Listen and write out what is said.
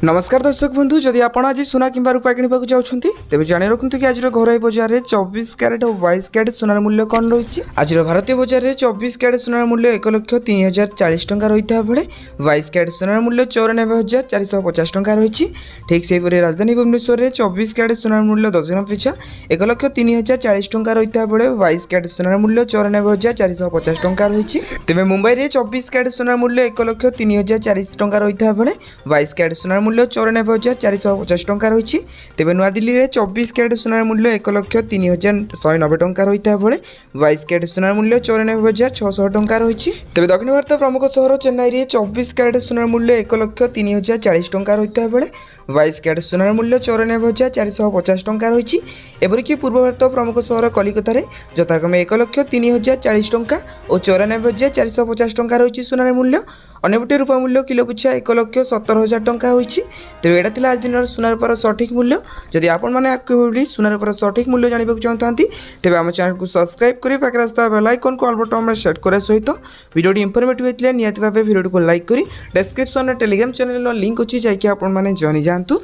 नमस्कार दर्शक बंधु जदि आप आज सुना कि रूपा किणवा चाहते तेज जाणी रखु कि आज घर बजार में 24 क्यारेट और 22 क्यारेट सुनार मूल्य कौन रही। आज भारतीय बजार में 24 क्यारेट सुनार मूल्य 1,03,040 टंका रही है बेले 22 क्यारेट सुनार मूल्य 94,450 टंका रही। ठीक से राजधानी भुवनेश्वर में 24 क्यारेट सुनार मूल्य 10 ग्राम पिछा 1,03,040 टंका रही है बेले 22 क्यारेट सुनार मूल्य 94,450 टंका रही। तेज मुंबई में 24 क्यारेट सुनार मूल्य 1,03,040 टंका रही है बेले 22 क्यारेट सुनार मूल्य 94,450 टंका रही। तेज नुआ दिल्ली में 24 क्यारेट सुनार मूल्य 1,03,190 टंका रही है बेले 22 क्यारेट सुनार मूल्य 94,600 टंका रही। तेज दक्षिण भारत प्रमुख सहर चेन्नई में 24 क्यारेट सुनार मूल्य 1,03,040 टंका रही है बेले 22 क्यारेट सुनार मूल्य 94,450 टंका रही। एपरिक पूर्व भारत प्रमुख सहर कलिकता में यथाक्रमे 1,03,040 टंका और 94,450 टंका रही सुनार मूल्य। अन्यपटे रूपा मूल्य किलो पिछा 1,70,000 टंका होइछि। तेज यहाँ था आज दिन सुनार रूपार सठिक मूल्य। जदि आपड़ी सुनार रूपार सठिक मूल्य जानवा चाहते तेज आम चैनल को सब्सक्राइब कर पाखे आसता बेल आइकन को ऑल बटन में सेट करने सहित वीडियो इनफॉर्मेटिव होता है निहाती भाव वीडियो को लाइक करी डिस्क्रिप्शन टेलीग्राम चैनल लिंक अच्छी जाकि आपने जानी जातु।